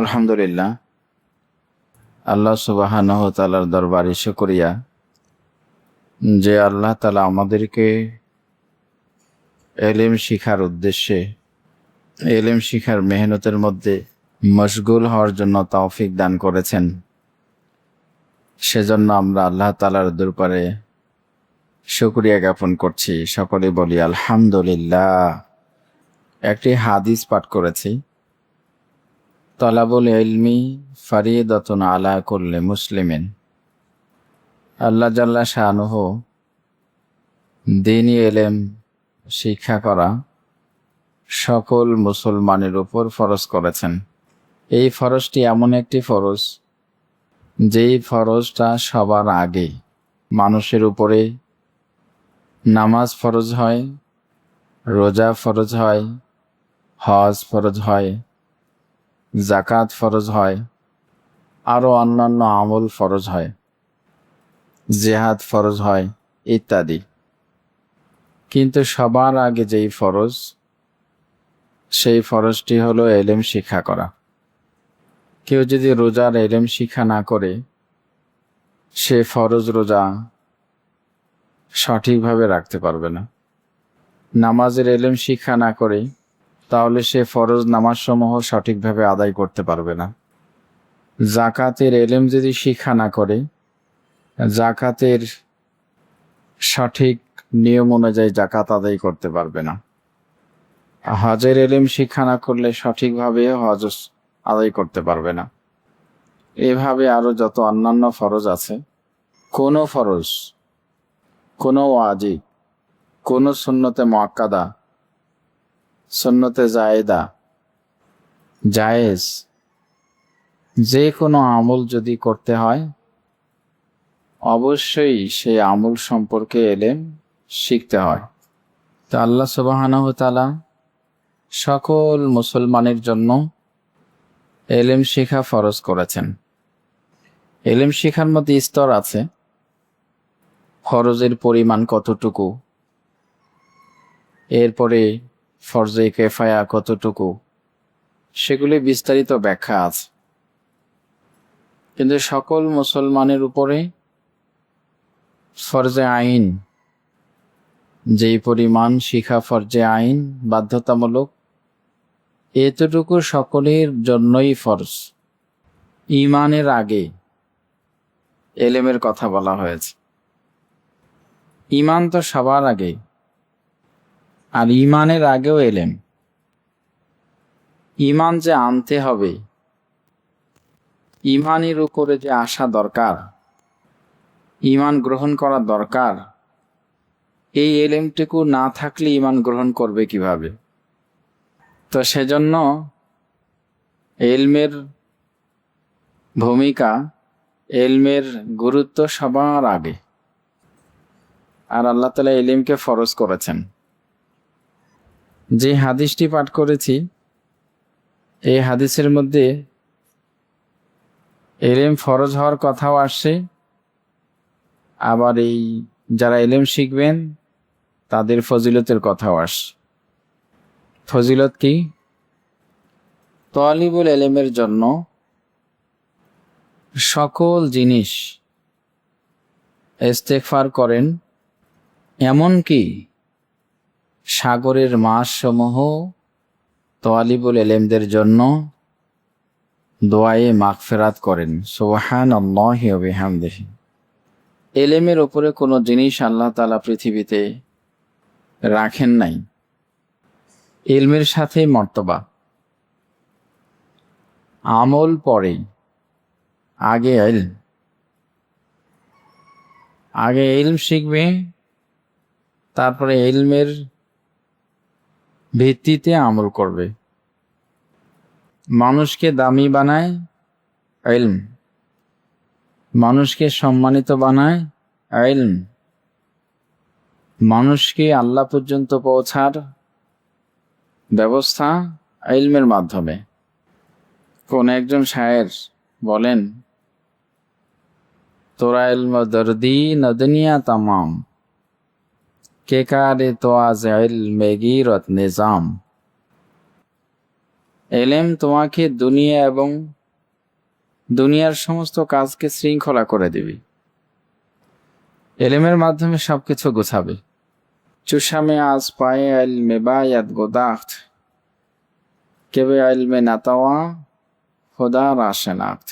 আলহামদুলিল্লাহ, আল্লাহ সুবহানাহু ওয়া তাআলার দরবারে শুকরিয়া যে আল্লাহ তাআলা আমাদেরকে ইলম শিখার উদ্দেশ্যে, ইলম শিখার মেহনতের মধ্যে মশগুল হওয়ার জন্য তৌফিক দান করেছেন। সেজন্য আমরা আল্লাহ তাআলার দরবারে শুকরিয়া জ্ঞাপন করছি। সকলে বলি আলহামদুলিল্লাহ। একটি হাদিস পাঠ করেছি, তলাবুল ইলমি ফরিদাতুন আলা কুল্লি মুসলিমিন। আল্লাহ জাল্লা শানুহু দ্বীনি ইলম শিক্ষা করা সকল মুসলমানের উপর ফরজ করেছেন। এই ফরজটি এমন একটি ফরজ, যেই ফরজটা সবার আগে মানুষের উপরে নামাজ ফরজ হয়, রোজা ফরজ হয়, হজ ফরজ হয়, যাকাত ফরজ হয়, আরও অন্যান্য আমল ফরজ হয়, জিহাদ ফরজ হয় ইত্যাদি। কিন্তু সবার আগে যেই ফরজ, সেই ফরজটি হলো ইলম শিক্ষা করা। কেউ যদি রোজার ইলম শিক্ষা না করে, সে ফরজ রোজা সঠিকভাবে রাখতে পারবে না। নামাজের ইলম শিক্ষা না করে, তাহলে সে ফরজ নামাজসমূহ সঠিকভাবে আদায় করতে পারবে না। যাকাতের ইলম যদি শিক্ষা না করে, যাকাতের সঠিক নিয়ম অনুযায়ী যাকাত আদায় করতে পারবে না। হজের ইলম শিক্ষা না করলে সঠিকভাবে হজ আদায় করতে পারবে না। এভাবে আরও যত অন্যান্য ফরজ আছে, কোনো ফরজ, কোনো ওয়াজিব, কোনো সুন্নতে মুআক্কাদা, সুন্নতে জায়েদা, জায়েজ, যে কোনো আমল যদি করতে হয়, অবশ্যই সেই আমল সম্পর্কে ইলম শিখতে হয়। তা আল্লাহ সুবহানাহু ওয়া তাআলা সকল মুসলমানের জন্য ইলম শিখা ফরজ করেছেন। ইলম শিখার মধ্যে স্তর আছে। ফরজের পরিমাণ কতটুকু, এরপরে ফরজে কিফায়া কতটুকু, সেগুলি বিস্তারিত ব্যাখ্যা আছে। কিন্তু সকল মুসলমানের উপরে ফরজে আইন, যেই পরিমাণ শিখা ফরজে আইন বাধ্যতামূলক, এতটুকু সকলের জন্যই ফরজ। ঈমানের আগে ইলমের কথা বলা হয়েছে। ঈমান তো সবার আগে, আর ঈমানের আগেও ইলম। ঈমান যে আনতে হবে, ঈমানের উপরে যে আসা দরকার, ঈমান গ্রহণ করা দরকার, এই ইলমটুকু না থাকলে ঈমান গ্রহণ করবে কিভাবে? তো সেজন্য ইলমের ভূমিকা, ইলমের গুরুত্ব সবার আগে। আর আল্লাহ তাআলা ইলমকে ফরজ করেছেন। যে হাদিসটি পাঠ করেছি, এই হাদিসের মধ্যে ইলম ফরজ হওয়ার কথাও আসছে, আবার এই যারা ইলম শিখবেন তাদের ফজিলতের কথাও আসছে। ফজিলত কি? তালিবুল ইলমের জন্য সকল জিনিস ইস্তেগফার করেন, এমনকি সাগরের মাছসমূহ তালিবুল ইলমদের জন্য দোয়ায়ে মাগফিরাত করেন। সুবহানাল্লাহি ওয়া বিহামদিহি। ইলমের উপরে কোনো জিনিস আল্লাহ তাআলা পৃথিবীতে রাখেন নাই। ইলমের সাথে মর্তবা। আমল পরে, আগে ইলম। আগে ইলম শিখবে, তারপরে ইলমের ভিত্তিতে আমল করবে। মানুষকে দামি বানায় ইলম, মানুষকে সম্মানিত বানায় ইলম, মানুষকে আল্লাহ পর্যন্ত পৌঁছার ব্যবস্থা ইলমের মাধ্যমে। কোন একজন শায়ের বলেন, তোরা ইলম দর্দি নদনিয়া তামাম, কে কারে তো আজ ইলমে গিরত নিজাম। এলেম তোমাকে দুনিয়া এবং দুনিয়ার সমস্ত কাজকে শৃঙ্খলা করে দিবে। এলেমের মাধ্যমে সবকিছু গোছাবে। চুষামে আজ পায়ে আইলমে বায়াত গোদাখত কেবে আইলমে নাতাওয়া খোদা রাশেনাক্ত।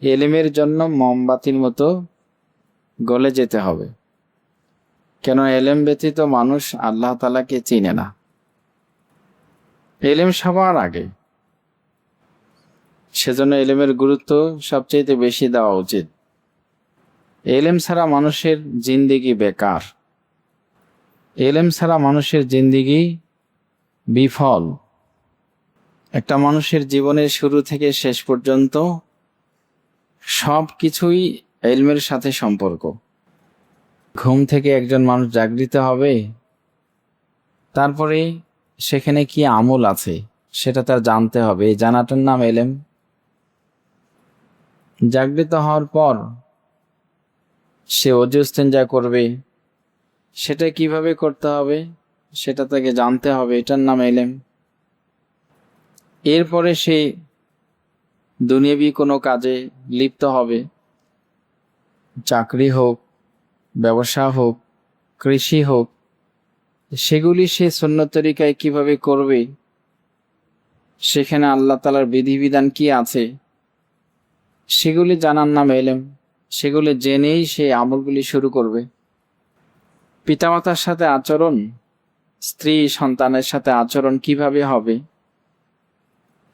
এলেমের জন্য মোমবাতির মতো গলে যেতে হবে, কেন এলেম ব্যতীত মানুষ আল্লাহ তাআলাকে চিনে না। এলেম সবার আগে, সেজন্য এলেমের গুরুত্ব সবচেয়ে বেশি দেওয়া উচিত। এলেম ছাড়া মানুষের জিন্দিগি বেকার, এলেম ছাড়া মানুষের জিন্দিগি বিফল। একটা মানুষের জীবনের শুরু থেকে শেষ পর্যন্ত সব কিছুই এলমের সাথে সম্পর্ক। ঘুম থেকে একজন মানুষ জাগরিত হবে, তারপরে সেখানে কি আমল আছে সেটা তার জানতে হবে, এই জানাটার নাম এলেম। জাগরিত হওয়ার পর সে ওযু ইস্তেঞ্জা করবে, সেটা কিভাবে করতে হবে সেটা তাকে জানতে হবে, এটার নাম এলেম। এরপরে সে দুনিয়াবি কোনো কাজে লিপ্ত হবে, চাকরি হোক, ব্যবসা হোক, কৃষি হোক, সেগুলি সে সুন্নত তরিকায় কিভাবে করবে, সেখানে আল্লাহ তাআলার বিধিবিধান কি আছে সেগুলি জানার নাম এলেম। সেগুলি জেনেই সে আমলগুলি শুরু করবে। পিতামাতার সাথে আচরণ, স্ত্রী সন্তানের সাথে আচরণ কিভাবে হবে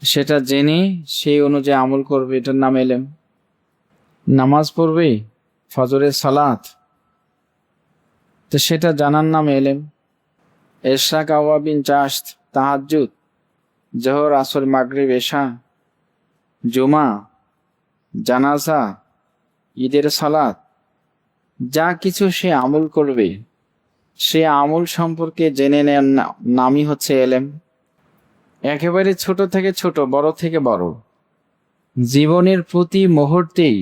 সেটা জেনে সেই অনুযায়ী আমল করবে, এটার নাম এলেম। নামাজ পড়বে, ফজরের সালাত, তো সেটা জানার নাম এলেম। এশরাক আওয়াবিন চাশত, তাহাজ্জুদ, জোহর আসর মাগরিব এশা, জুমা, জানাজা, ঈদের সালাত, যা কিছু সে আমল করবে সে আমল সম্পর্কে জেনে নেওয়ার নামই হচ্ছে এলেম। একেবারে ছোট থেকে ছোট, বড় থেকে বড়, জীবনের প্রতি মুহূর্তেই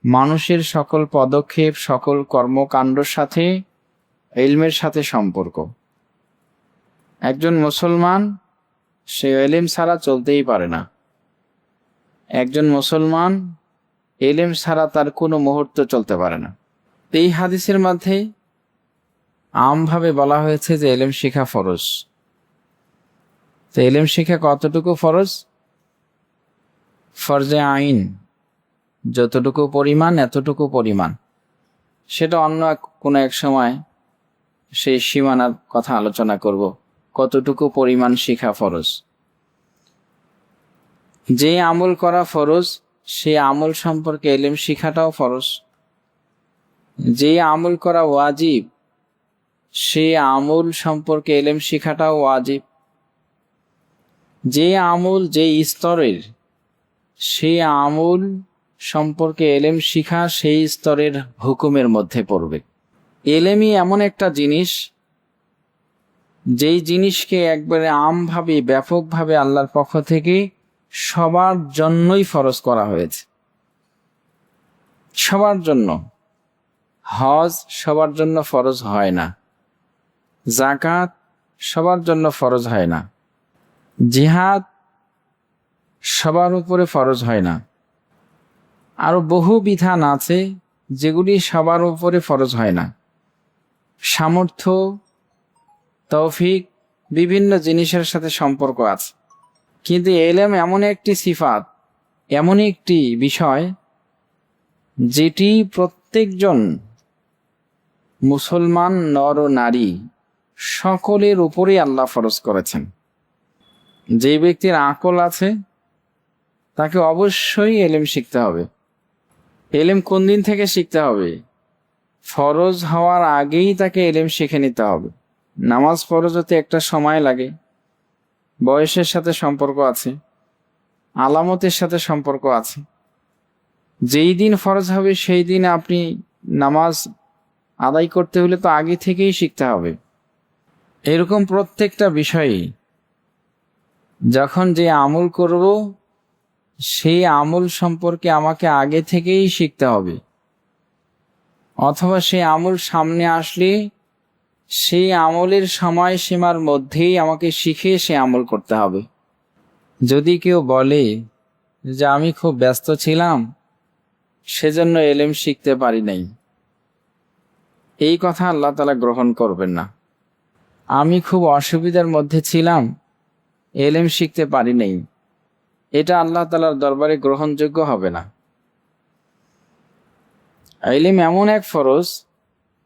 মানুষের সকল পদক্ষেপ, সকল কর্মকাণ্ডের সাথে ইলমের সাথে সম্পর্ক। একজন মুসলমান সে ইলম ছাড়া চলতেই পারে না। একজন মুসলমান ইলম ছাড়া তার কোনো মুহূর্ত চলতে পারে না। এই হাদিসের মধ্যে আমভাবে বলা হয়েছে যে ইলম শেখা ফরজ। তো ইলম শেখা কতটুকু ফরজ? ফরজে আইন, যতটুকু পরিমাণ এতটুকু পরিমাণ। সেটা অন্য কোনো এক সময় সেই সীমানার কথা আলোচনা করব, কতটুকু পরিমাণ শিখা ফরজ। যে আমল করা ফরজ সে আমল সম্পর্কে ইলম শিখাটাও ফরজ। যে আমল করা ওয়াজিব সে আমল সম্পর্কে ইলম শিখাটাও ওয়াজিব। যে আমল যে স্তরের সে আমল সম্পর্কে ইলম শিখা সেই স্তরের হুকুমের মধ্যে পড়বে। ইলমই এমন একটা জিনিস, যেই জিনিসকে একবারে আমভাবে ব্যাপকভাবে আল্লাহর পক্ষ থেকে সবার জন্যই ফরজ করা হয়েছে। সবার জন্য। হজ সবার জন্য ফরজ হয় না, যাকাত সবার জন্য ফরজ হয় না, জিহাদ সবার উপরে ফরজ হয় না। আরো বহু বিধান আছে যেগুলি সবার উপরে ফরজ হয় না। সামর্থ্য, তৌফিক, বিভিন্ন জিনিসের সাথে সম্পর্ক আছে। কিন্তু ইলম এমন একটি সিফাত, এমন একটি বিষয় যেটি প্রত্যেকজন মুসলমান নর ও নারী সকলের উপরেই আল্লাহ ফরজ করেছেন। যে ব্যক্তির আকল আছে তাকে অবশ্যই ইলম শিখতে হবে। ইলম কোন দিন থেকে শিখতে হবে? ফরজ হওয়ার আগেই তাকে ইলম শিখে নিতে হবে। নামাজ ফরজ হতে একটা সময় লাগে, বয়সের সাথে সম্পর্ক আছে, আলামতের সাথে সম্পর্ক আছে। যেই দিন ফরজ হবে সেই দিন আপনি নামাজ আদায় করতে হলে তো আগে থেকেই শিখতে হবে। এরকম প্রত্যেকটা বিষয়ে যখন যে আমল করব সেই আমল সম্পর্কে আমাকে আগে থেকেই শিখতে হবে, অথবা সেই আমল সামনে আসলে সেই আমলের সময়সীমার মধ্যেই আমাকে শিখে সে আমল করতে হবে। যদি কেউ বলে যে আমি খুব ব্যস্ত ছিলাম সেজন্য এলেম শিখতে পারি নাই, এই কথা আল্লাহ তাআলা গ্রহণ করবেন না। আমি খুব অসুবিধার মধ্যে ছিলাম, এলেম শিখতে পারি নাই, এটা আল্লাহ তাআলার দরবারে গ্রহণযোগ্য হবে না। ইলম এমন এক ফরজ,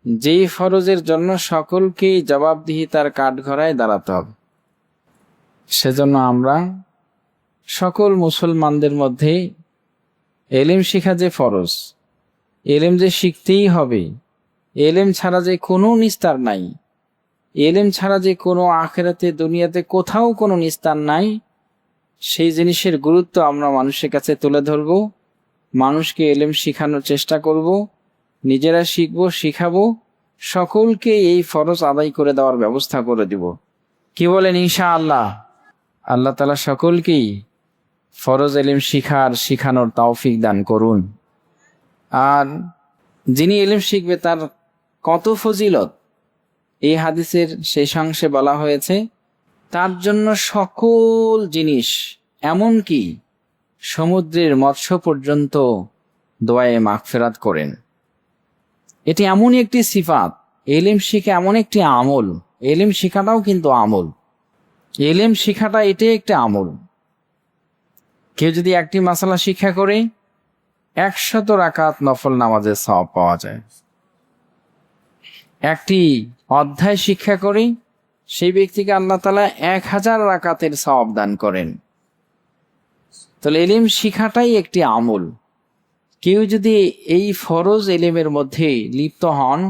যেই ফরজের জন্য সকলকেই জবাবদিহিতার কাঠগড়ায় দাঁড়াতে হবে। সেজন্য আমরা সকল মুসলমানদের মধ্যে এলেম শিখা যে ফরজ, এলেম যে শিখতেই হবে, এলেম ছাড়া যে কোনো নিস্তার নাই, এলেম ছাড়া যে কোনো আখিরাতে দুনিয়াতে কোথাও কোনো নিস্তার নাই, সেই জিনিসের গুরুত্ব আমরা মানুষের কাছে তুলে ধরব, মানুষকে এলেম শিখানোর চেষ্টা করব, নিজেরা শিখব, শিখাবো, সকলকে এই ফরজ আদায় করে দেওয়ার ব্যবস্থা করে দিব। কি বলেন ইনশাআল্লাহ? আল্লাহ তাআলা সকলকেই ফরজ এলেম শিখানোর তৌফিক দান করুন। আর যিনি এলেম শিখবে তার কত ফজিলত এই হাদিসের শেষ অংশে বলা হয়েছে। তার জন্য সকল জিনিস, এমনকি সমুদ্রের মৎস্য পর্যন্ত দোয়ায়ে মাগফিরাত করেন। এটি এমনই একটি সিফাত, এলেম শিখা এমন একটি আমল, এলেম শিখাটাও কিন্তু আমল, এলেম শিখাটা এটাই একটি আমল। কেউ যদি একটি মাসালা শিক্ষা করে 100 রাকাত নফল নামাজের সওয়াব পাওয়া যায়। একটি অধ্যায় শিক্ষা করে সেই ব্যক্তিকে আল্লাহ তাআলা 1000 রাকাতের সওয়াব দান করেন। তাহলে এলেম শিখাটাই একটি আমল। কেউ যদি এই ফরজ এলেমের মধ্যে লিপ্ত হন,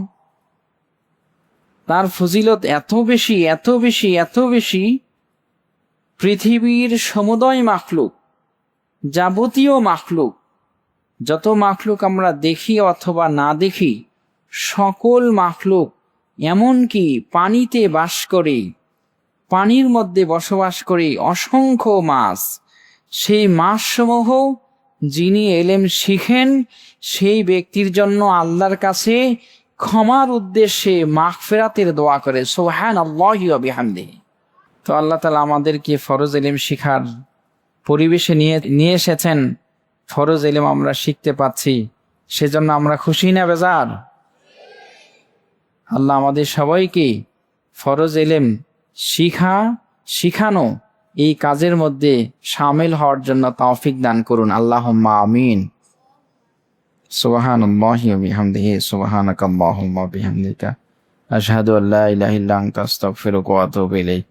তার ফজিলত এত বেশি, এত বেশি, এত বেশি, পৃথিবীর সমুদয় মাখলুক, যাবতীয় মাখলুক, যত মাখলুক আমরা দেখি অথবা না দেখি, সকল মাখলুক, এমনকি পানিতে বাস করে, পানির মধ্যে বসবাস করে অসংখ্য মাছ, সেই মাছসমূহ যিনি এলেম শিখেন সেই ব্যক্তির জন্য আল্লাহর কাছে ক্ষমার উদ্দেশ্যে মাগফিরাতের দোয়া করে, সুবহানাল্লাহি ওয়া বিহামদিহি। তো আল্লাহ তাআলা আমাদেরকে ফরজ এলেম শিখার পরিবেশে নিয়ে এসেছেন, ফরজ এলেম আমরা শিখতে পাচ্ছি, সেজন্য আমরা খুশি না বেজার? আল্লাহ আমাদের সবাইকে ফরজ এলেম শিখানো এই কাজের মধ্যে শামিল হওয়ার জন্য তৌফিক দান করুন, আল্লাহুম্মা আমিন। সুবহানাল্লাহি ওয়া বিহামদিহি, সুবহানাকাল্লাহুম্মা ওয়া বিহামদিকা, আশহাদু আল্লা ইলাহা ইল্লা আনতা আস্তাগফিরুকা ওয়া আতুবু ইলাইক।